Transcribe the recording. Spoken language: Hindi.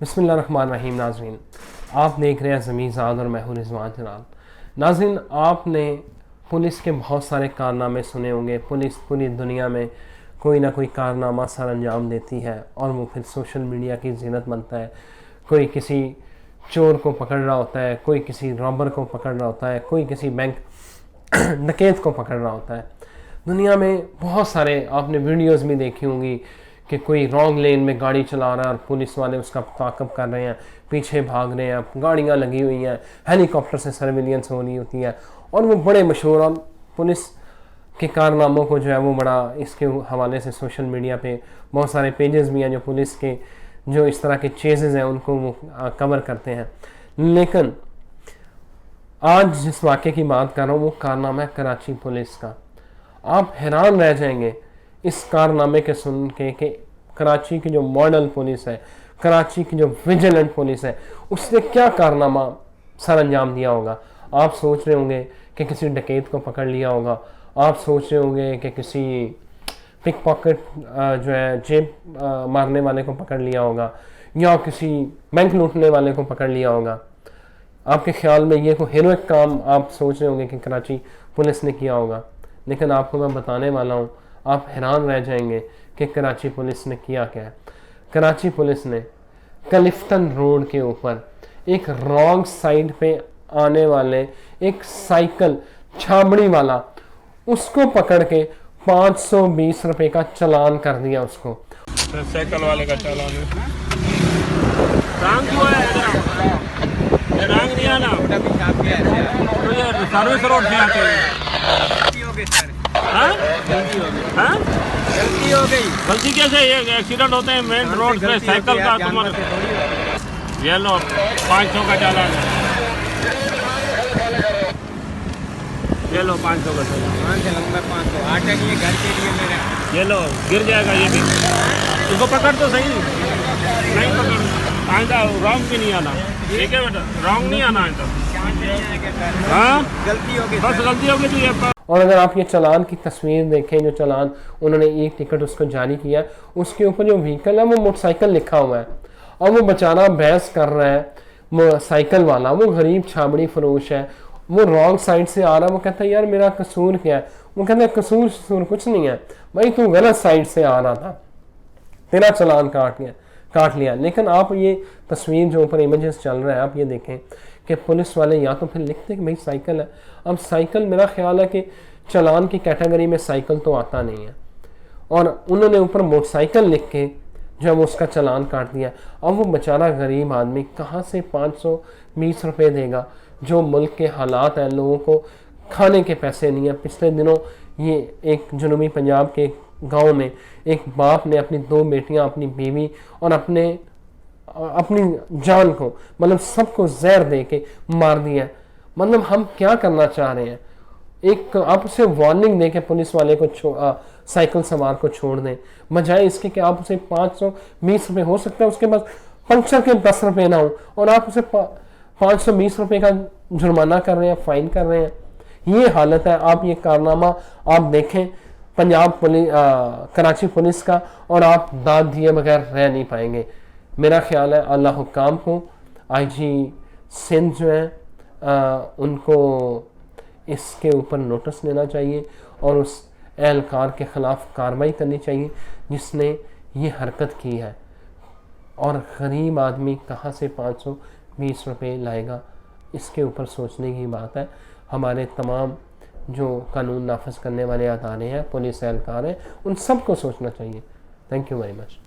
बिस्मिल्लाहिर्रहमानिर्रहीम। नाज़रीन, आप देख रहे हैं ज़मीज़ाद और मैं हूं रिज़वान जलाल। नाज़रीन, आपने पुलिस के बहुत सारे कारनामे सुने होंगे। पुलिस पूरी दुनिया में कोई ना कोई कारनामा सर अंजाम देती है और वो फिर सोशल मीडिया की ज़ीनत बनता है। कोई किसी चोर को पकड़ रहा होता है, कोई किसी रॉबर को पकड़ रहा होता है, कोई किसी बैंक डकैत को पकड़ रहा होता है। दुनिया में बहुत सारे आपने वीडियोस भी देखी होंगी कि कोई रॉन्ग लेन में गाड़ी चला रहा है और पुलिस वाले उसका ताक़ब कर रहे हैं, पीछे भाग रहे हैं, गाड़ियाँ लगी हुई हैं, हेलीकॉप्टर से सर्विलियंस हो रही होती है और वो बड़े मशहूर। और पुलिस के कारनामों को जो है वो बड़ा इसके हवाले से सोशल मीडिया पे बहुत सारे पेजेस भी हैं जो पुलिस के जो इस तरह के चेजेज़ हैं उनको वो कवर करते हैं। लेकिन आज जिस वाक़े की बात कर रहा हूँ वो कारनामा है कराची पुलिस का। आप हैरान रह जाएंगे इस कारनामे के सुन के कि कराची की जो मॉडल पुलिस है, कराची की जो विजिलेंट पुलिस है, उसने क्या कारनामा सर अंजाम दिया होगा। आप सोच रहे होंगे कि किसी डकैत को पकड़ लिया होगा, आप सोच रहे होंगे कि किसी पिक पॉकेट जो है जेब मारने वाले को पकड़ लिया होगा या किसी बैंक लूटने वाले को पकड़ लिया होगा। आपके ख्याल में ये कोई हीरोइक काम आप सोच रहे होंगे कि कराची पुलिस ने किया होगा। लेकिन आपको मैं बताने वाला हूँ, आप हैरान रह जाएंगे कि कराची पुलिस ने किया क्या है। कराची पुलिस ने क्लिफ्टन रोड के ऊपर एक रॉन्ग साइड पे आने वाले एक साइकिल छाबड़ी वाला, उसको पकड़ के 520 रुपए का चालान कर दिया उसको। साइकिल वाले का चालान है। रंग क्यों है? ये रंग नहीं आना तो ये सर्विस रोड से आते हैं। गलती हो गई। गलती कैसे? ये एक्सीडेंट होते हैं मेन रोड पे साइकिल का। तुम्हारे ये लो 500 का चालान है। ये लो 500 का चालान। 500 आटा नहीं है घर के लिए मेरे। ये लो गिर जाएगा ये भी। इसको पकड़ तो सही। नहीं पकड़ आइंदा रॉन्ग भी नहीं आना। ठीक है बेटा, रॉन्ग नहीं आना आइंदा। हाँ गलती हो गई, बस गलती हो गई तो ये। और अगर आप ये चालान की तस्वीर देखें, जो चालान उन्होंने एक टिकट उसको जारी किया, उसके ऊपर जो व्हीकल है वो मोटरसाइकिल लिखा हुआ है और वो बेचारा बहस कर रहा है। वो साइकिल वाला, वो गरीब छाबड़ी फरोश है, वो रॉन्ग साइड से आ रहा है। वो कहता है यार मेरा कसूर क्या है? वो कहता है कसूर कुछ नहीं है भाई, तू गलत साइड से आ रहा था, तेरा चालान काट लिया। लेकिन आप ये तस्वीर जो ऊपर इमेजेस चल रहा है, आप ये देखें कि पुलिस वाले या तो फिर लिखते कि भाई साइकिल है। अब साइकिल, मेरा ख्याल है कि चालान की कैटेगरी में साइकिल तो आता नहीं है, और उन्होंने ऊपर मोटरसाइकिल लिख के जो है वो उसका चालान काट दिया। अब वो बेचारा गरीब आदमी कहाँ से 520 रुपये देगा? जो मुल्क के हालात हैं, लोगों को खाने के पैसे नहीं है। पिछले दिनों ये एक जनूबी पंजाब के गांव में एक बाप ने अपनी 2 बेटियां, अपनी बीवी और अपनी जान को, मतलब सबको जहर दे के मार दिया। मतलब हम क्या करना चाह रहे हैं? एक आप उसे वार्निंग दे के पुलिस वाले को साइकिल सवार को छोड़ दें, बजाय इसके कि आप उसे 520 रुपये, हो सकता है उसके पास पंक्चर के 10 रुपये ना हो और आप उसे 520 रुपये का जुर्माना कर रहे हैं, फाइन कर रहे हैं। ये हालत है। आप ये कारनामा आप देखें पंजाब पुलिस, कराची पुलिस का, और आप दाद दिए बगैर रह नहीं पाएंगे। मेरा ख्याल है अल्लाह हुक्काम को, आईजी सिंध जो है उनको इसके ऊपर नोटिस लेना चाहिए और उस एहलकार के ख़िलाफ़ कार्रवाई करनी चाहिए जिसने ये हरकत की है। और गरीब आदमी कहाँ से 520 रुपये लाएगा? इसके ऊपर सोचने की बात है। हमारे तमाम जो कानून नाफिज करने वाले अदारे हैं, पुलिस एहलकार हैं, उन सबको सोचना चाहिए। Thank you very much.